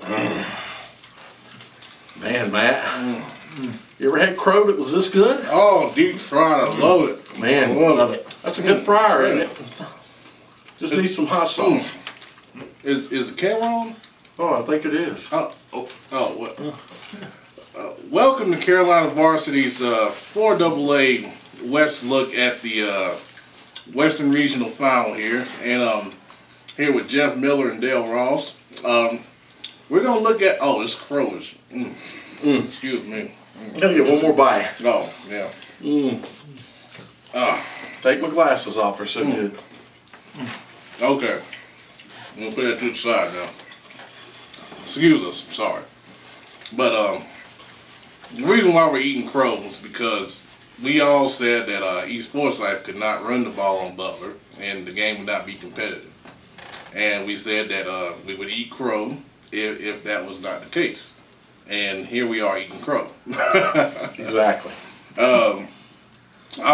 Man, Matt, you ever had crow that was this good? Oh, deep fried, I love it. Man, I love it. That's a good fryer, isn't it? Just need some hot sauce. Is the camera on? Oh, I think it is. What? Welcome to Carolina Varsity's 4AA West look at the Western Regional Final here, and here with Jeff Miller and Dale Ross. We're gonna look at this crows. Excuse me. I'm gonna get one more bite. Oh yeah. Take my glasses off. They're so good. Okay. I'm gonna put that to the side now. Excuse us. Sorry, but the reason why we're eating crows is because we all said that East Forsyth could not run the ball on Butler and the game would not be competitive. And we said that we would eat crow if that was not the case. And here we are eating crow. Exactly. I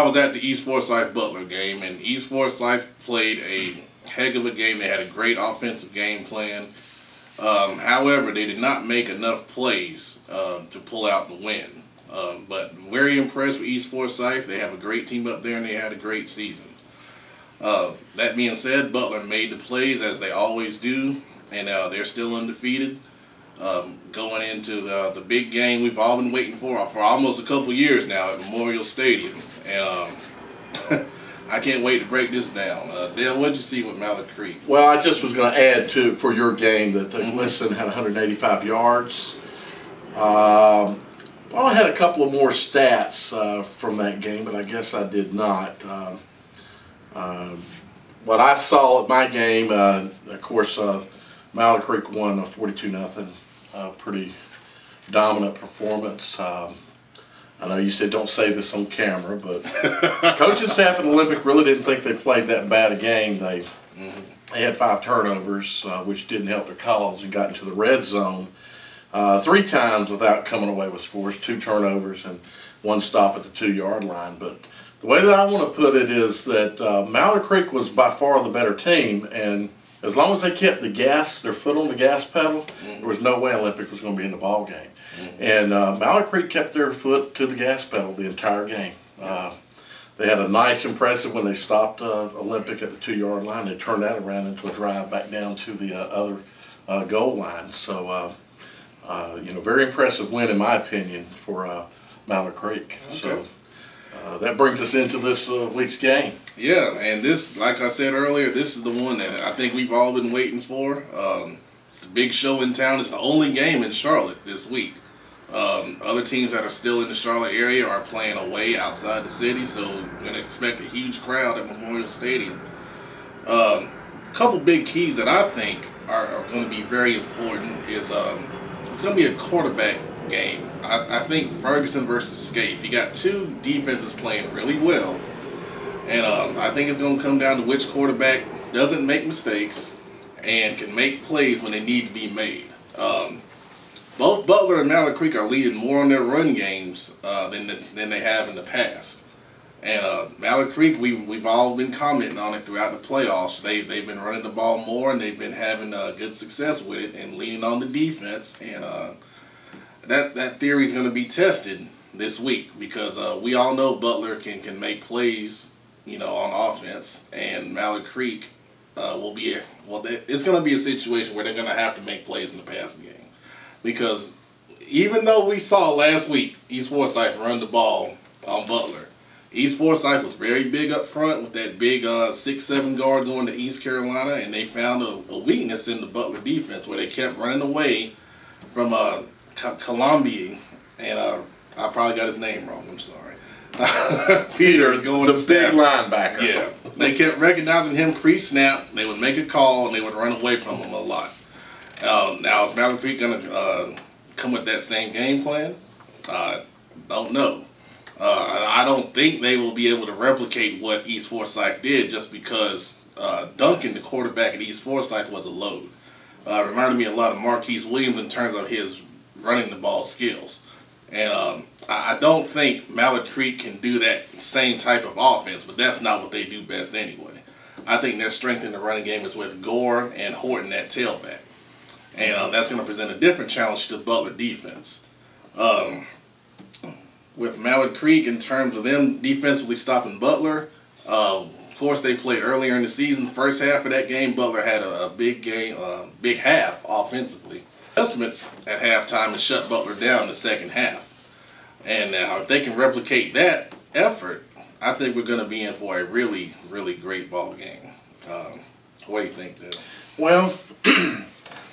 was at the East Forsyth Butler game, and East Forsyth played a heck of a game. They had a great offensive game plan. However, they did not make enough plays to pull out the win. But very impressed with East Forsyth. They have a great team up there, and they had a great season. That being said, Butler made the plays as they always do, and they're still undefeated. Going into the big game we've all been waiting for almost a couple years now at Memorial Stadium. And I can't wait to break this down. Dale, what did you see with Mallard Creek? Well, I just was going to add for your game that Liston had 185 yards. Well, I had a couple of more stats from that game, but I guess I did not. What I saw at my game, of course, Mallard Creek won 42-0. Pretty dominant performance. I know you said don't say this on camera, but coaching staff at Olympic really didn't think they played that bad a game. They had 5 turnovers, which didn't help their cause, and got into the red zone 3 times without coming away with scores, 2 turnovers and 1 stop at the 2-yard line. But the way that I want to put it is that Mallard Creek was by far the better team, and as long as they kept their foot on the gas pedal, there was no way Olympic was going to be in the ball game. And Mallard Creek kept their foot to the gas pedal the entire game. They had a nice impressive when they stopped Olympic at the 2-yard line. They turned that around into a drive back down to the other goal line. So, very impressive win in my opinion for Mallard Creek. Okay. So that brings us into this week's game. Yeah, and this, like I said earlier, this is the one that I think we've all been waiting for. It's the big show in town. It's the only game in Charlotte this week. Other teams that are still in the Charlotte area are playing away outside the city, so we're going to expect a huge crowd at Memorial Stadium. A couple big keys that I think are going to be very important is it's going to be a quarterback game. I think Ferguson versus Scaife. You got 2 defenses playing really well, and I think it's going to come down to which quarterback doesn't make mistakes and can make plays when they need to be made. Both Butler and Mallard Creek are leading more on their run games than they have in the past. And Mallard Creek, we've all been commenting on it throughout the playoffs. They've been running the ball more, and they've been having good success with it and leaning on the defense. And that theory is going to be tested this week because we all know Butler can make plays, on offense, and Mallard Creek it's going to be a situation where they're going to have to make plays in the passing game. Because even though we saw last week East Forsyth run the ball on Butler, East Forsyth was very big up front with that big 6'7" guard going to East Carolina, and they found a weakness in the Butler defense where they kept running away from Colombier, and I probably got his name wrong, I'm sorry. Peter is going the to snap. Big linebacker. Yeah, they kept recognizing him pre-snap. They would make a call, and they would run away from him a lot. Now, is Mallard Creek going to come with that same game plan? Don't know. I don't think they will be able to replicate what East Forsyth did just because Duncan, the quarterback at East Forsyth, was a load. Reminded me a lot of Marquise Williams in terms of his running the ball skills. And I don't think Mallard Creek can do that same type of offense, but that's not what they do best anyway. I think their strength in the running game is with Gore and Horton at tailback. and that's going to present a different challenge to the Butler defense. With Mallard Creek, in terms of them defensively stopping Butler, of course they played earlier in the season. First half of that game, Butler had a big game, big half offensively. Adjustments at halftime and shut Butler down in the second half. And now, if they can replicate that effort, I think we're going to be in for a really, really great ball game. What do you think, Dale? Well,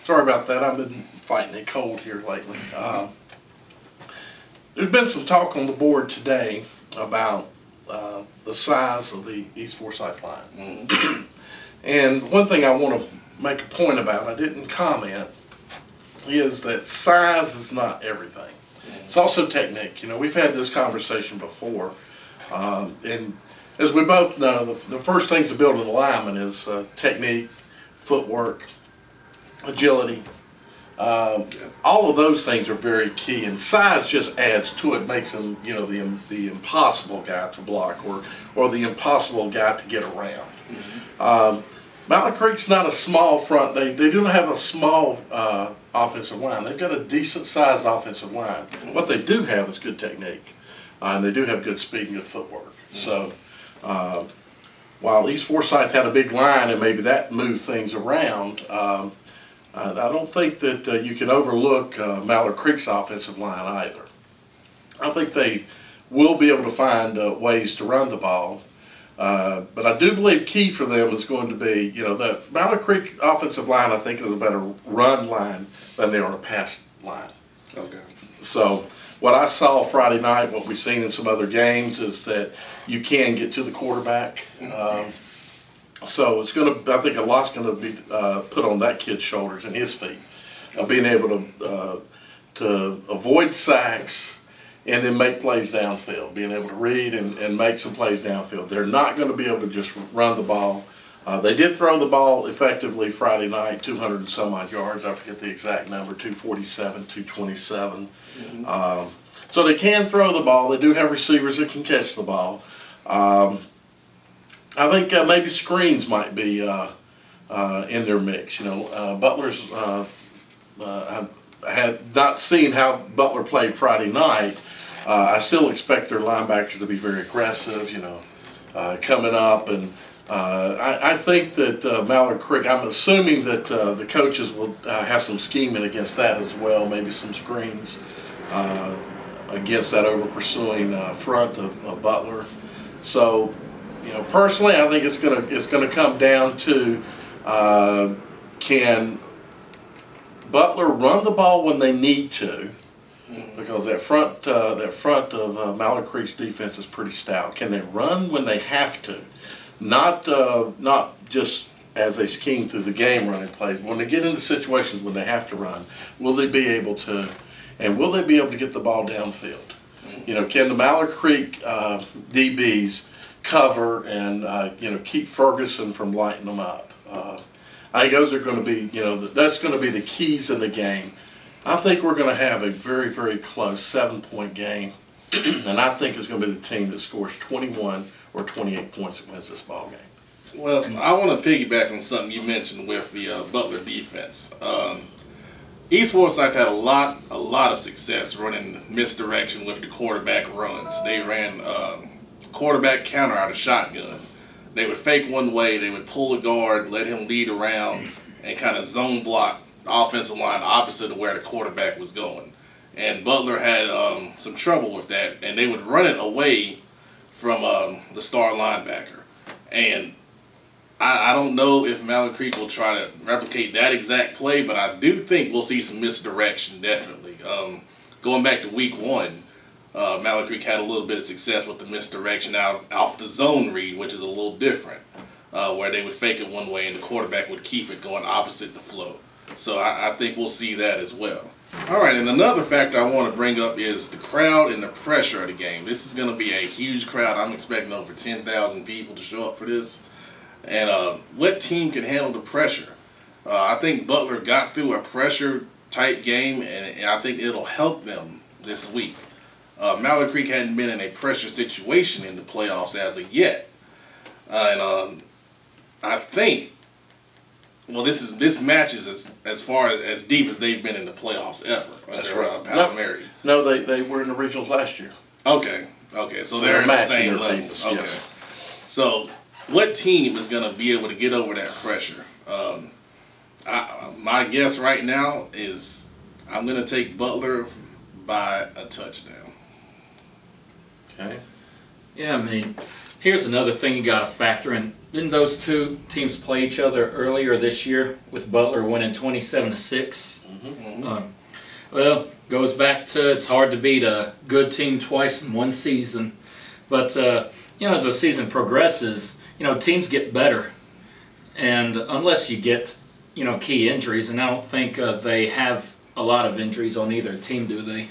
sorry about that. I've been fighting a cold here lately. There's been some talk on the board today about the size of the East Forsyth line. Mm-hmm. And one thing I want to make a point about, I didn't comment, is that size is not everything. It's also technique. You know, we've had this conversation before, and as we both know, the first thing to build an alignment is technique, footwork, agility. All of those things are very key, and size just adds to it, makes him, you know, the impossible guy to block or the impossible guy to get around. Mm-hmm. Mallard Creek's not a small front. They do not have a small offensive line. They've got a decent sized offensive line. Mm-hmm. What they do have is good technique, and they do have good speed and good footwork. Mm-hmm. So while East Forsyth had a big line and maybe that moved things around, I don't think that you can overlook Mallard Creek's offensive line either. I think they will be able to find ways to run the ball, but I do believe key for them is going to be, you know, the Mallard Creek offensive line, I think, is a better run line than they are a pass line. Okay. So what I saw Friday night, what we've seen in some other games, is that you can get to the quarterback. So it's going to, I think a lot's going to be put on that kid's shoulders and his feet, being able to avoid sacks and then make plays downfield, being able to read and make some plays downfield. They're not going to be able to just run the ball. They did throw the ball effectively Friday night, 200 and some odd yards. I forget the exact number, 247, 227. Mm-hmm. So they can throw the ball. They do have receivers that can catch the ball. I think maybe screens might be in their mix. You know, Butler's. I had not seen how Butler played Friday night. I still expect their linebackers to be very aggressive. You know, coming up, and I think that Mallard Creek. I'm assuming that the coaches will have some scheming against that as well. Maybe some screens against that over pursuing front of Butler. So. You know, personally, I think it's gonna come down to can Butler run the ball when they need to, because that front of Mallard Creek's defense is pretty stout. Can they run when they have to, not just as they scheme through the game running plays. When they get into situations when they have to run, will they be able to, and will they be able to get the ball downfield? You know, can the Mallard Creek DBs cover and you know, keep Ferguson from lighting them up? I think those are going to be, you know, that's going to be the keys in the game. I think we're going to have a very, very close 7-point game, and I think it's going to be the team that scores 21 or 28 points that wins this ball game. Well, I want to piggyback on something you mentioned with the Butler defense. East Forsyth had a lot of success running misdirection with the quarterback runs. They ran quarterback counter out of shotgun. They would fake one way, they would pull a guard, let him lead around, and kind of zone block the offensive line opposite of where the quarterback was going. And Butler had some trouble with that, and they would run it away from the star linebacker. And I don't know if Mallard Creek will try to replicate that exact play, but I do think we'll see some misdirection, definitely. Going back to week 1, Mallard Creek had a little bit of success with the misdirection off the zone read, which is a little different, where they would fake it one way and the quarterback would keep it going opposite the flow. So I think we'll see that as well. All right, and another factor I want to bring up is the crowd and the pressure of the game. This is going to be a huge crowd. I'm expecting over 10,000 people to show up for this. And what team can handle the pressure? I think Butler got through a pressure-type game, and I think it'll help them this week. Mallard Creek hadn't been in a pressure situation in the playoffs as of yet. And I think Well, this match is as far as deep as they've been in the playoffs ever. That's under, right. Pat Mary. No, they were in the regionals last year. Okay, so they're in the same level. Peoples, okay, yes. So what team is going to be able to get over that pressure? My guess right now is I'm going to take Butler by a touchdown. Okay. Yeah, I mean, here's another thing you got to factor in. Didn't those two teams play each other earlier this year with Butler winning 27-6? Well, goes back to it's hard to beat a good team twice in one season. But, you know, as the season progresses, you know, teams get better. And unless you get, you know, key injuries, and I don't think they have a lot of injuries on either team, do they?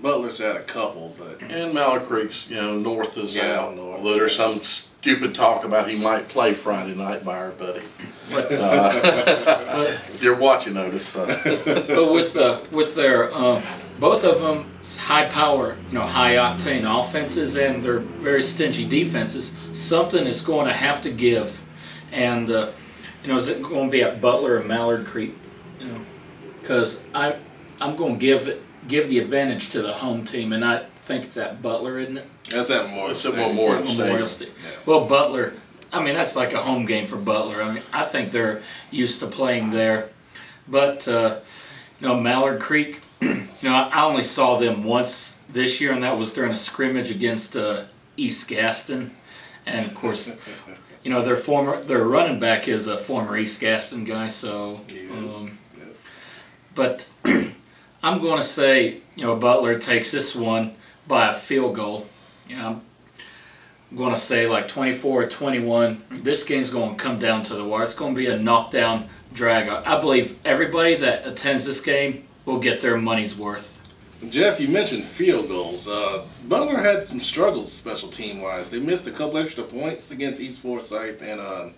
Butler's had a couple, but And Mallard Creek's, you know, North is out. North. Although there's some stupid talk about he might play Friday night by our buddy. But, If you're watching, Otis. but with their both of them high power, you know, high octane offenses and their very stingy defenses, something is going to have to give. And you know, is it going to be at Butler or Mallard Creek? You know, because I'm going to give the advantage to the home team, and I think it's at Butler, isn't it? that's at Memorial It's at Stadium. Memorial Stadium. Yeah. Well, Butler, I mean, that's like a home game for Butler. I mean, I think they're used to playing there. But, you know, Mallard Creek, you know, I only saw them once this year, and that was during a scrimmage against East Gaston. And, of course, you know, their running back is a former East Gaston guy, so. But I'm going to say, you know, Butler takes this one by a field goal. You know, I'm going to say like 24-21. This game's going to come down to the wire. It's going to be a knockdown drag. I believe everybody that attends this game will get their money's worth. Jeff, you mentioned field goals. Butler had some struggles special team-wise. They missed a couple extra points against East Forsyth, and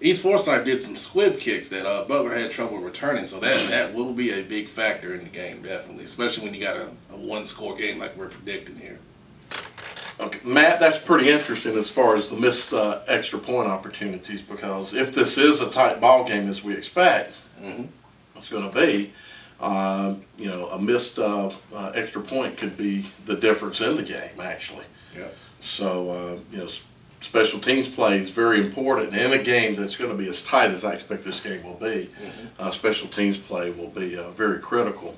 East Forsyth did some squib kicks that Butler had trouble returning, so that will be a big factor in the game, definitely, especially when you got a one-score game like we're predicting here. Okay, Matt, that's pretty interesting as far as the missed extra point opportunities, because if this is a tight ball game as we expect, it's going to be, you know, a missed extra point could be the difference in the game, actually. Yeah. So, you know, special teams play is very important in a game that's going to be as tight as I expect this game will be. Special teams play will be very critical.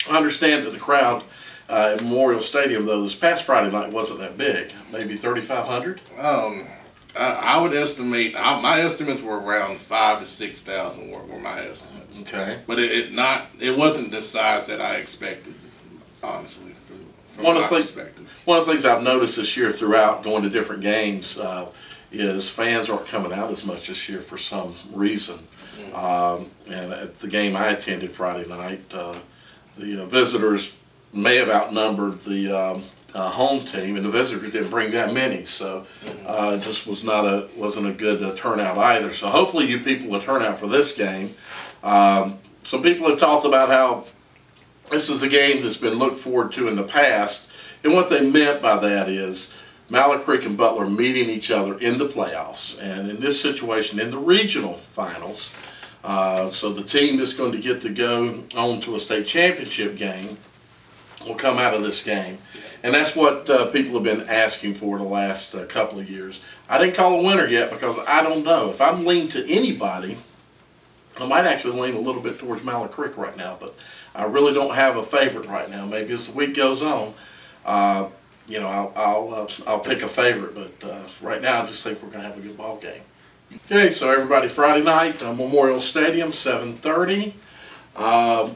I understand that the crowd at Memorial Stadium, though, this past Friday night wasn't that big, maybe 3,500. I would estimate, my estimates were around 5,000 to 6,000 were my estimates. Okay. But it wasn't the size that I expected, honestly, from One my of the perspective. One of the things I've noticed this year throughout going to different games is fans aren't coming out as much this year for some reason. And at the game I attended Friday night, the visitors may have outnumbered the home team, and the visitors didn't bring that many, so it just wasn't a good turnout either. So hopefully you people will turn out for this game. Some people have talked about how this is a game that's been looked forward to in the past, and what they meant by that is Mallard Creek and Butler meeting each other in the playoffs, and in this situation in the regional finals. So the team that's going to get to go on to a state championship game will come out of this game. And that's what people have been asking for the last couple of years. I didn't call a winner yet because I don't know. If I'm leaning to anybody, I might actually lean a little bit towards Mallard Creek right now, but I really don't have a favorite right now. Maybe as the week goes on, you know, I'll pick a favorite, but right now I just think we're going to have a good ball game. Okay, so everybody, Friday night, Memorial Stadium, 7:30.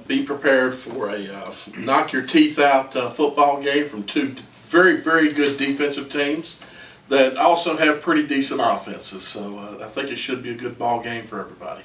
Be prepared for a knock your teeth out football game from two very, very good defensive teams that also have pretty decent offenses. So I think it should be a good ball game for everybody.